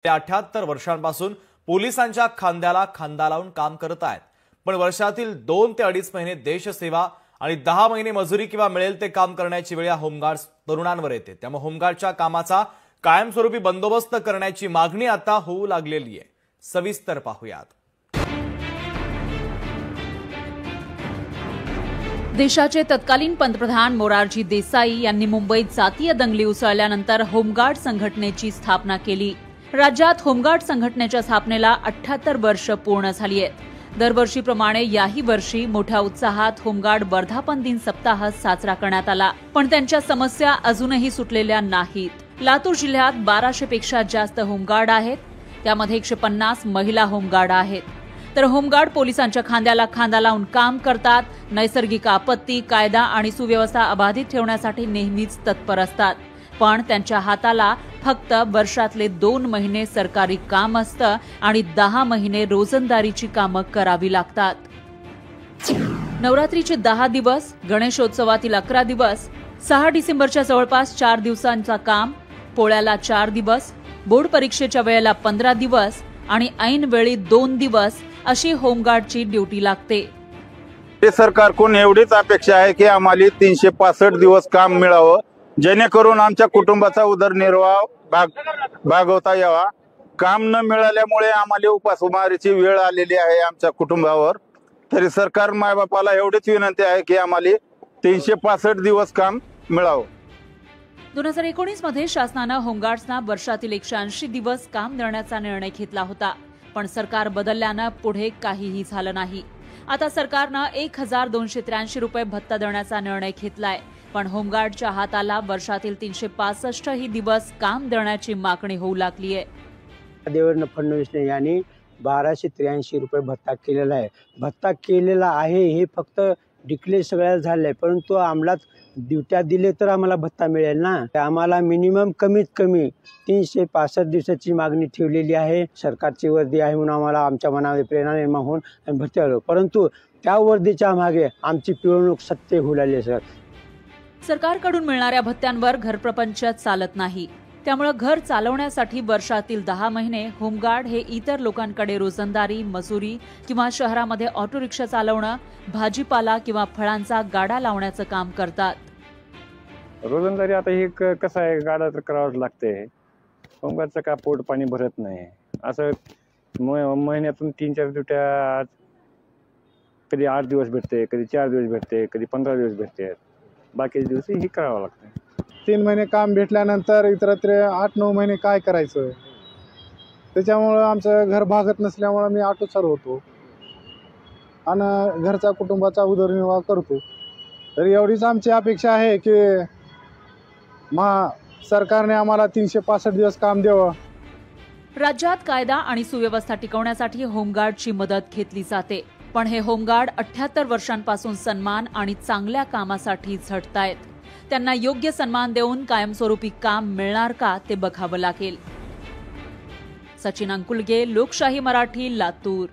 ते 78 वर्षांपासून पोलिसांच्या खांद्याला खांदा लावून काम करत आहेत। पण वर्षातील 2 ते 2.5 महिने देशसेवा आणि 10 महिने मजुरी किंवा मिळेल ते काम करण्याची वेळ होमगार्ड्स तरुणांवर येते। त्यामुळे होमगार्डच्या कामाचा कायमस्वरूपी बंदोबस्त करण्याची मागणी आता होऊ लागलेली आहे। सविस्तर पाहूयात। देशाचे तत्कालीन पंतप्रधान मोरारजी देसाई यांनी मुंबईत जातीय दंगली उसळल्यानंतर होमगार्ड संघटनेची स्थापना केली। राज्यात होमगार्ड संघटनेच्या स्थापनेला 78 वर्ष पूर्ण झाली आहेत। दरवर्षीप्रमाणे याही वर्षी मोठ्या उत्साहात होमगार्ड वर्धापन दिन सप्ताह साजरा करण्यात आला, पण त्यांच्या समस्या अजूनही सुटलेल्या नाहीत। लातूर जिल्ह्यात 1200 पेक्षा जास्त होमगार्ड आहेत, त्यामध्ये 150 महिला होमगार्ड आहेत। तर होमगार्ड पोलिसांच्या खांद्याला खांदा लावून काम करतात। नैसर्गिक आपत्ती, कायदा आणि सुव्यवस्था अबाधित ठेवण्यासाठी नेहमीच तत्पर असतात, पण त्यांच्या हाताला फक्त वर्षातले 2 महिने सरकारी काम असतं आणि 10 महिने रोजंदारीची कामं करावी लागतात। नवरात्रीचे 10 दिवस, गणेशोत्सवातील 11 दिवस, 6 डिसेंबरच्या जवळपास 4 दिवसांचा काम, पोळ्याला 4 दिवस, बोर्ड परीक्षेच्या वेळेला 15 दिवस आणि ऐन वेळी 2 दिवस अशी होमगार्डची ड्युटी लागते। सरकारकडून एवढीच अपेक्षा आहे की आम्हाला 365 दिवस काम मिळावं, जेणेकरून आमच्या कुटुंबाचा उदरनिर्वाह भागवता यावा। काम न मिळाल्यामुळे आम्हाला उपासमारीची वेळ आलेली आहे आमच्या कुटुंबावर। तरी सरकार मायबापाला एवढीच विनंती आहे की आम्हाला 365 दिवस काम मिळावं। 2019 मध्ये शासनानं होमगार्ड्सना वर्षातील 180 दिवस काम देण्याचा निर्णय घेतला होता, पण सरकार बदलल्यानं पुढे काहीही झालं नाही। आता सरकारनं 1283 रुपये भत्ता देण्याचा निर्णय घेतलाय, पण होमगार्डच्या हाताला वर्षातील 365 ही दिवस काम देण्याची मागणी होऊ लागली आहे। देवेंद्र फडणवीस यांनी 1283 रुपये भत्ता केलेला आहे। भत्ता केलेला आहे हे फक्त डिक्लेअर सगळ्याला झालंय, परंतु अंमलात ड्युट्या दिले तर आम्हाला भत्ता मिळेल ना। आम्हाला मिनिमम कमीत कमी 365 दिवसाची मागणी ठेवलेली आहे। सरकारची वर्दी आहे म्हणून आम्हाला आमच्या मनामध्ये प्रेरणा निर्माण होऊन भरती आलो, परंतु त्या वर्दीच्या मागे आमची पिळवणूक सत्य होऊ लागली आहे। सरकारकडून मिळणाऱ्या भत्त्यांवर घरप्रपंच चालत नाही, त्यामुळे घर चालवण्यासाठी वर्षातील 10 महिने होमगार्ड हे इतर लोकांकडे रोजंदारी, मजुरी किंवा शहरामध्ये ऑटो रिक्षा चालवणं, भाजीपाला किंवा फळांचा गाडा लावण्याचं काम करतात। रोजंदारी आता हे कसं आहे, गाडा तर करावंच लागते। होमगार्डचं का पोट पाणी भरत नाही। असं महिन्यातून 3-4 ड्युट्या, कधी 8 दिवस भेटते, कधी 4 दिवस भेटते, कधी 15 दिवस भेटते, बाकीच्या दिवशी हे करावं लागतं। 3 महिने काम भेटल्यानंतर इतरत्र 8-9 महिने काय करायचं, त्याच्यामुळं आमचं घर भागत नसल्यामुळं मी ऑटो चालवतो आणि घरचा कुटुंबाचा उदरनिर्वाह करतो। तर एवढीच आमची अपेक्षा आहे की सरकारने आम्हाला 365 दिवस काम द्यावं। राज्यात कायदा आणि सुव्यवस्था टिकवण्यासाठी होमगार्डची मदत घेतली जाते, पण हे होमगार्ड 78 वर्षांपासून सन्मान आणि चांगल्या कामासाठी झटतायत। त्यांना योग्य सन्मान देऊन कायमस्वरूपी काम मिळणार का ते बघावं लागेल। सचिन अंकुलगे, लोकशाही मराठी, लातूर।